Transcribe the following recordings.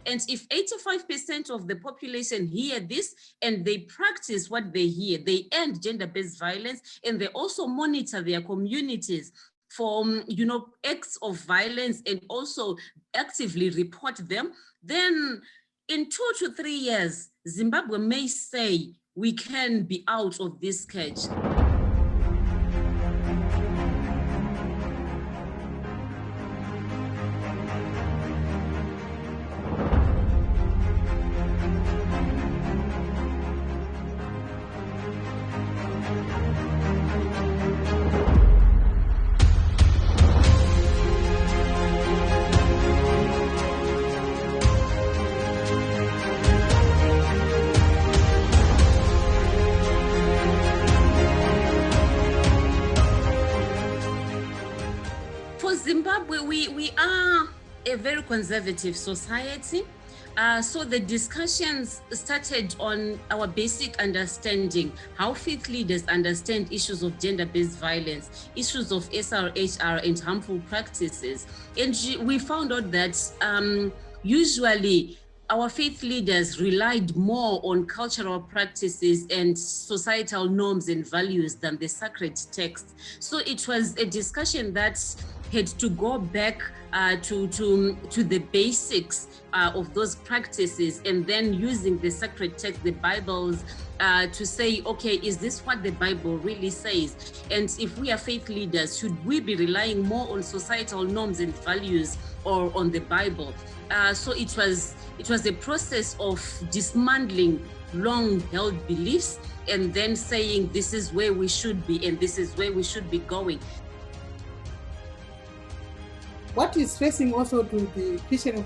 And if 85% of the population hear this and they practice what they hear, they end gender-based violence, and they also monitor their communities for, acts of violence and also actively report them, then in 2 to 3 years, Zimbabwe may say we can be out of this scourge. Zimbabwe, we are a very conservative society. So the discussions started on our basic understanding, how faith leaders understand issues of gender-based violence, issues of SRHR and harmful practices. And we found out that usually our faith leaders relied more on cultural practices and societal norms and values than the sacred text. So it was a discussion that had to go back to the basics of those practices, and then using the sacred text, the Bibles, to say, okay, is this what the Bible really says? And if we are faith leaders, should we be relying more on societal norms and values or on the Bible? So it was a process of dismantling long-held beliefs and then saying this is where we should be and this is where we should be going. What is facing also to the Christian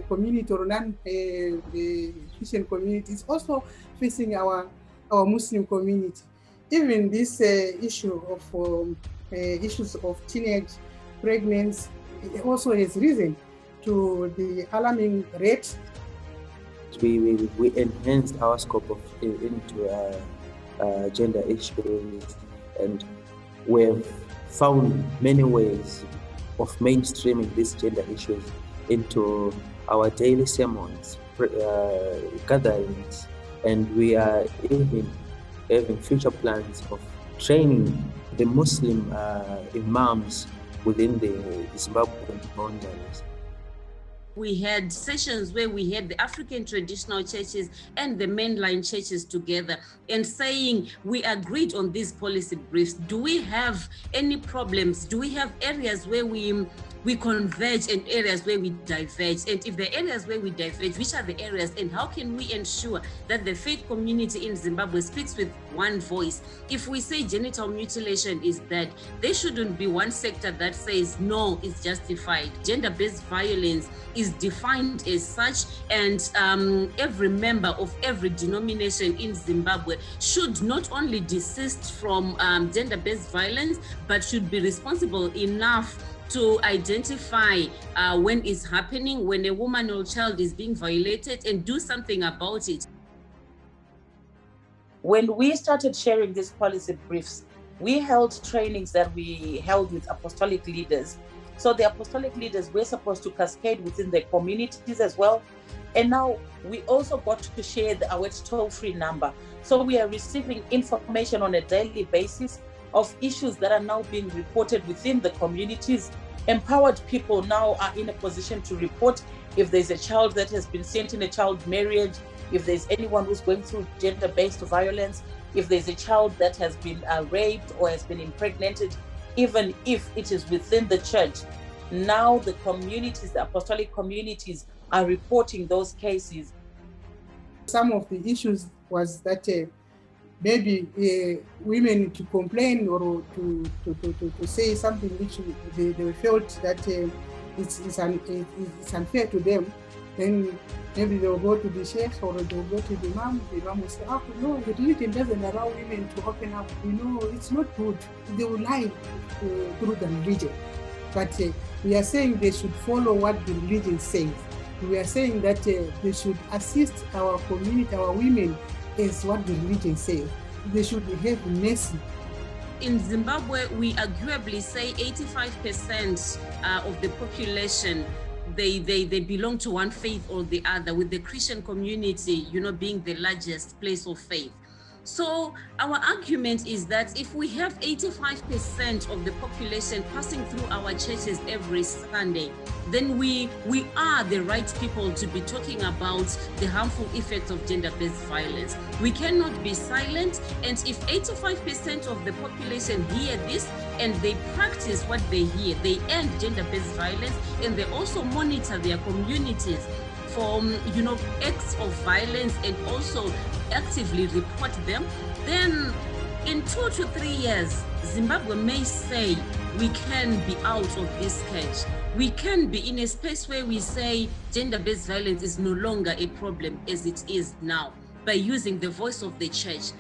community or non-Christian community is also facing our Muslim community. Even this issue of issues of teenage pregnancy also has risen to the alarming rate. We enhanced our scope into gender issues, and we've found many ways of mainstreaming these gender issues into our daily sermons, gatherings, and we are even having future plans of training the Muslim imams within the Zimbabwean boundaries. We had sessions where we had the African traditional churches and the mainline churches together and saying, we agreed on these policy briefs. Do we have any problems? Do we have areas where we converge and areas where we diverge? And if the areas where we diverge, which are the areas, and how can we ensure that the faith community in Zimbabwe speaks with one voice? If we say genital mutilation is bad, there shouldn't be one sector that says no, it's justified. Gender-based violence is defined as such, and every member of every denomination in Zimbabwe should not only desist from gender-based violence, but should be responsible enough to identify when it's happening, when a woman or child is being violated, and do something about it. When we started sharing these policy briefs, we held trainings that we held with apostolic leaders. So the apostolic leaders were supposed to cascade within their communities as well. And now we also got to share our toll-free number. So we are receiving information on a daily basis of issues that are now being reported within the communities. Empowered people now are in a position to report if there's a child that has been sent in a child marriage, if there's anyone who's going through gender-based violence, if there's a child that has been raped or has been impregnated, even if it is within the church. Now the communities, the apostolic communities, are reporting those cases. Some of the issues was that maybe women to complain or to say something which they felt that it's unfair to them, then maybe they'll go to the sheikh or they'll go to the imam. The imam will say, oh, no, the religion doesn't allow women to open up. It's not good. They will lie through the religion. But we are saying they should follow what the religion says. We are saying that they should assist our community, our women, as what the religion says. They should have mercy. In Zimbabwe, we arguably say 85% of the population they belong to one faith or the other, with the Christian community, being the largest place of faith. So our argument is that if we have 85% of the population passing through our churches every Sunday, then we are the right people to be talking about the harmful effects of gender-based violence. We cannot be silent, and if 85% of the population hear this and they practice what they hear, they end gender-based violence, and they also monitor their communities for acts of violence and also actively report them, then in 2 to 3 years, Zimbabwe may say we can be out of this cage. We can be in a space where we say gender-based violence is no longer a problem as it is now, by using the voice of the church,